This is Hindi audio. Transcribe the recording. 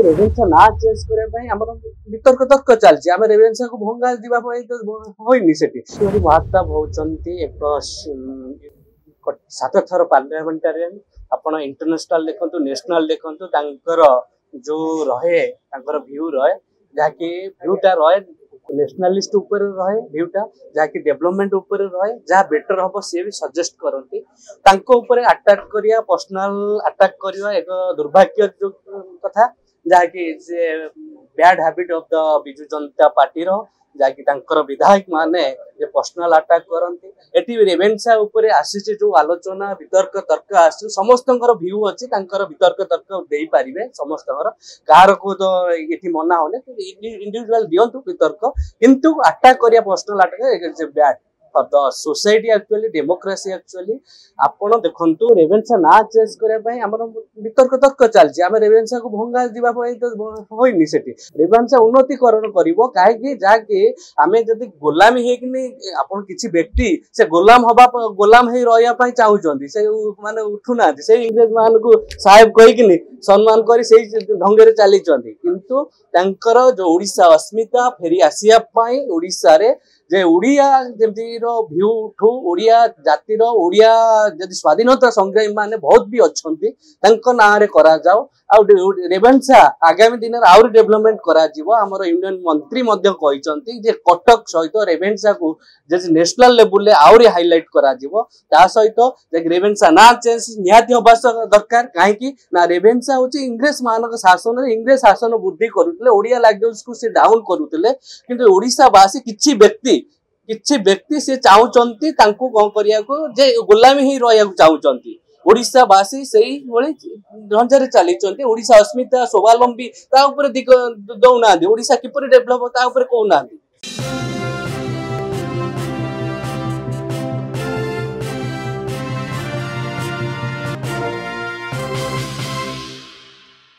रेवेन्सा ना चेंज करने वितर्क तर्क चलती आम रेवेन्सा को भंगा जावाई तो होनी से महाताब होती एक 7 थर पार्लियामेंटारियन आपण इंटरनेशनल देखु नेशनल देखु जो रहे भ्यू रहे जहाँकि भ्यूटा रहे नेशनलिस्ट ऊपर रहे भ्यूटा जहाँकि डेवलपमेंट ऊपर रहे जहाँ बेटर हम सी भी सजेस्ट करती अटैक करिया पर्सनल अटैक करिया एक दुर्भाग्य जो कथा जहाँकि bad habit of the Biju Janata party रो जहाँकि विधायक माने पर्सनल अटैक करती एटी रेवेन्सा ऊपर आसी जो आलोचना वितर्क तर्क आस समस्त भ्यू अच्छी वितर्क तर्क दे पारे समस्त कहार को तो ये मना होने इंडिविजुअल दिंतु वितर्क किंतु अटैक करिया personal attack bad for the society actually democracy actually आपण देखंतु रेवेन्सा ना चेंज करने वितर्क तर्क चलती आम रेवेन्सा को भंगा जावाई तो होनी से रेवेन्सा उन्नतिकरण करिवो काहे जहाँकि आम जदि गोलामी होकि आपण किसी व्यक्ति से गोलाम हो रहा चाहूँगी से माने उठुना से इंग्रेज मान को साहेब कहीकि सम्मान कर ढंगे चली किंतु जो ओडिशा अस्मिता फेरी आसिया ओडिशा रे जे ओडिया जमती भ्यू उठू ओडिया जातिर ओडिया जदि स्वाधीनता संग्रामी माने बहुत भी अच्छा ना करा जाओ रेवेन्सा आगामी दिन में आउरी डेवलपमेंट करा जीवो हमर यूनियन मंत्री मध्य कहिसंती जे कटक सहित रेवेन्सा को जे नेशनल लेवल ले आउरी हाईलाइट करा जीवो ता सहित जे रेवेन्सा ना चेंज निहाती होबा दरकार काहे कि ना रेवेन्सा होची इंग्रेज मानक शासन रे इंग्रेज शासन बुद्धि करूतले ओडिया लैंग्वेज को से डाउन करूतले किंतु ओडिशा वासी किछि व्यक्ति से चाहूचंती तांको कोन करिया को जे गुलामी ही रहया चाहूचंती ओडिशा वासी सही भली ढंचारे चली ओडिशा अस्मिता स्वावलंबी ता ऊपर दौना ओडिशा किपरि डेवलप ता ऊपर कहूना।